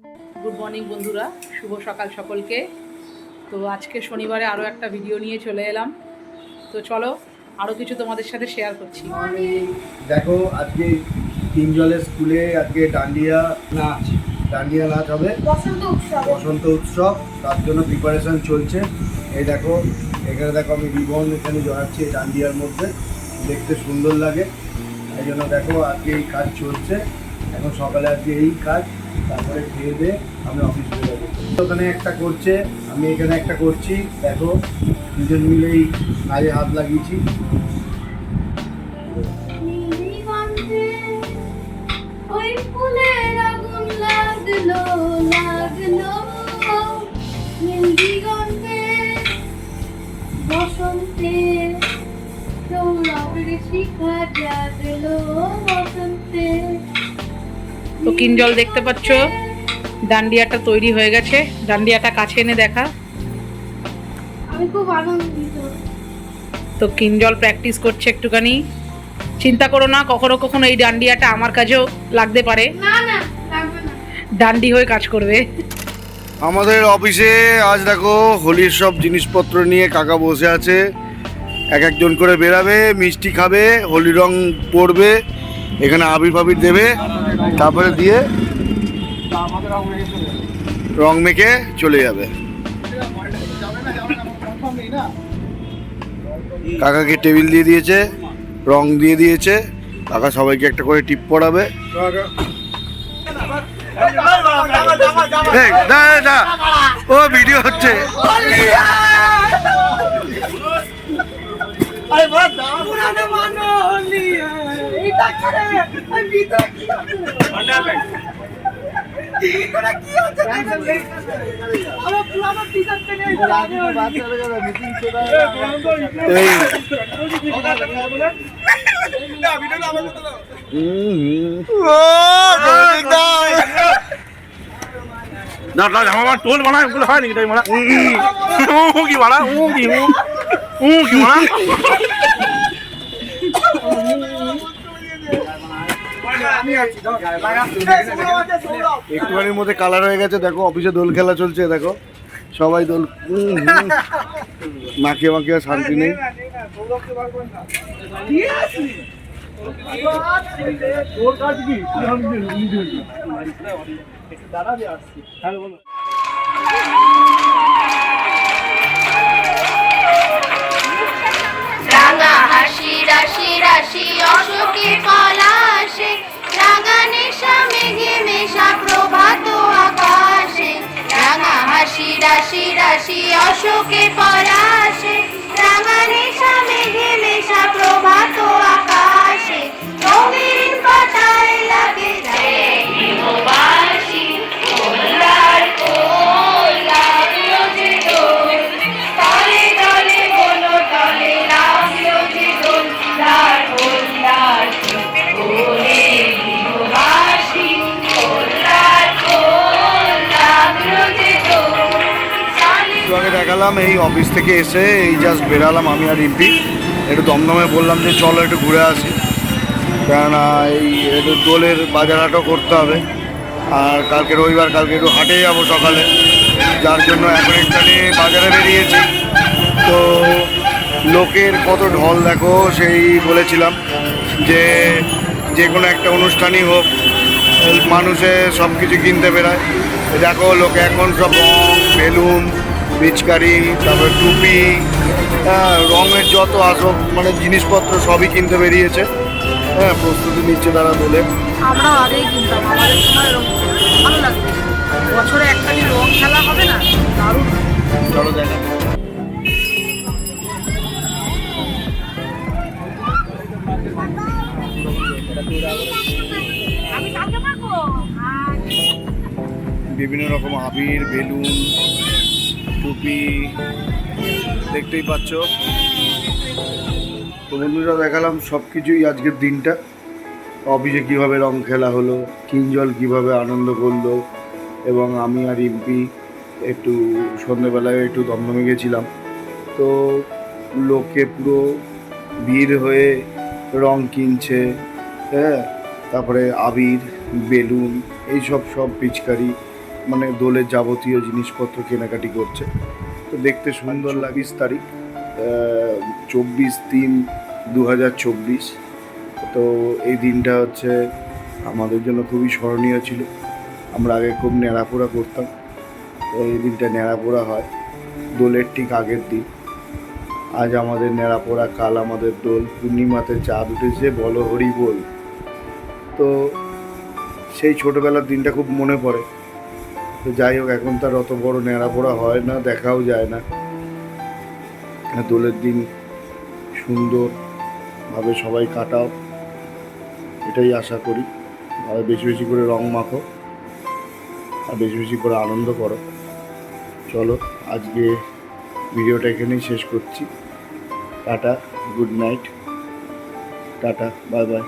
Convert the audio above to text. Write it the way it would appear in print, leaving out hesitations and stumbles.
Good morning বন্ধুরা, শুভ সকাল সকলকে। তো আজকে শনিবারে আরও একটা ভিডিও নিয়ে চলে এলাম। তো চলো আরও কিছু তোমাদের সাথে শেয়ার করছি। দেখো আজকে তিনজলের স্কুলে আজকে ডান্ডিয়া নাচ হবে, বসন্ত উৎসব। তার জন্য প্রিপারেশন চলছে। এই দেখো এখানে দেখো আমি রিবন এখানে জড়াচ্ছি এই ডান্ডিয়ার মধ্যে, দেখতে সুন্দর লাগে। এই জন্য দেখো আজকে এই কাজ চলছে। এখন সকালে আজকে এই কাজ, তারপরে খেয়ে দিয়ে আমি অফিস চলে যাবো। ওখানে একটা করছে, আমি এখানে একটা করছি। দেখো দুজন মিলেই কাজে হাত লাগিয়েছি। ওই ফুলের আগুন লাগলো লাগলো নীলদিগন্তে বসন্তে সৌরভের শিখা জাগলো বসন্তে। তো কিঞ্জল দেখতে পাচ্ছ ডান্ডিয়াটা তৈরি হয়ে গেছে। ডান্ডিয়াটা কাছে এনে দেখা। আমি খুব আনন্দিত। তো কিঞ্জল প্র্যাকটিস করছে একটুখানি। চিন্তা করো না, কখনো কখনো এই ডান্ডিয়াটা আমার কাছেও লাগতে পারে। না না লাগবে না, ডান্ডি হয়ে কাজ করবে। আমাদের অফিসে আজ দেখো হোলির সব জিনিসপত্র নিয়ে কাকা বসে আছে। এক একজন করে বেরাবে, মিষ্টি খাবে, হোলি রং পড়বে, এখানে আবির ফাবির দেবে, তারপরে দিয়ে রং মেখে চলে যাবে। কাকাকে টেবিল দিয়ে দিয়েছে, রং দিয়ে দিয়েছে। কাকা সবাইকে একটা করে টিপ পড়াবে। ও ভিডিও হচ্ছে। আমার টোল বানা ওগুলো হয় নাকি? তাই মারা কি বানা কি বানা একটুখানির মধ্যে কালার হয়ে গেছে। দেখো অফিসে দোল খেলা চলছে, দেখো সবাই দোল মাখিয়ে মাখিয়ে শান্তি নেই। রাঙা হাসি রাশি রাশি অশোকে পলাশে, রাঙা নেশা মেঘে মেশা প্রভাত আকাশে। রাঙা হাসি রাশি রাশি অশোকে পলাশে, রাঙা নেশা মেঘে মেশা প্রভাত আকাশে। রঙিন পাতায় লাগে বাসি, কোলার কোল লাগলো যে দোল, তলে তলে বলো তলে লাগলো যে দোল। লার কোল লার কোলে বাসি, কোলার কোল লাগলো যে দোল। একটু আগে দেখালাম এই অফিস থেকে এসে এই জাস্ট বেরালাম আমি আর রিম্পি। একটু দমদমে বললাম যে চলো একটু ঘুরে আসি, কেননা এই একটু দোলের বাজার হাটও করতে হবে। আর কালকে রবিবার, কালকে একটু হাটে যাবো সকালে, যার জন্য এখন একটুখানি বাজারে বেরিয়েছি। তো লোকের কত ঢল দেখো, সেই বলেছিলাম যে যে কোনো একটা অনুষ্ঠানই হোক মানুষে সব কিছু কিনতে বেরোয়। দেখো লোকে এখন সব রং, বেলুন, পিচকারি, তারপরে টুপি, রঙের যত আসব মানে জিনিসপত্র সবই কিনতে বেরিয়েছে। হ্যাঁ, প্রস্তুতি নিচ্ছে তারা বলে। আমরা আগেই কিনতাম, আমাদের সময় রং ভালো লাগতো। বছরে একটা দিন রং খেলা হবে না, দারুণ। চলো দেখা। বিভিন্ন রকম আবির, বেলুন, টুপি দেখতেই পাচ্ছ। তো বন্ধুরা দেখালাম সব কিছুই আজকের দিনটা। অফিসে কীভাবে রং খেলা হলো, কিঞ্জল কীভাবে আনন্দ করলো, এবং আমি আর রিম্পি একটু সন্ধ্যেবেলায় একটু দমদমে গেছিলাম। তো লোকে পুরো ভিড় হয়ে রং কিনছে, হ্যাঁ, তারপরে আবির, বেলুন, এইসব সব পিচকারি মানে দোলের যাবতীয় জিনিসপত্র কেনাকাটি করছে। তো দেখতে সুন্দর লাগে। 20 তারিখ 24/3/2024। তো এই দিনটা হচ্ছে আমাদের জন্য খুবই স্মরণীয় ছিল। আমরা আগে খুব ন্যাড়াপোড়া করতাম, তো এই দিনটা ন্যাড়াপোড়া হয় দোলের ঠিক আগের দিন। আজ আমাদের ন্যাড়াপোড়া, কাল আমাদের দোল। পূর্ণিমাতে চাঁদ উঠেছে, বলো হরি বল। তো সেই ছোটোবেলার দিনটা খুব মনে পড়ে। তো যাই হোক, এখন তার অত বড় ন্যাড়াপোড়া হয় না, দেখাও যায় না। দোলের দিন সুন্দরভাবে সবাই কাটাও, এটাই আশা করি। আর বেশি বেশি করে রং মাখো, আর বেশি বেশি করে আনন্দ করো। চলো, আজকে ভিডিওটা এখানেই শেষ করছি। Tata, good night, tata, bye bye.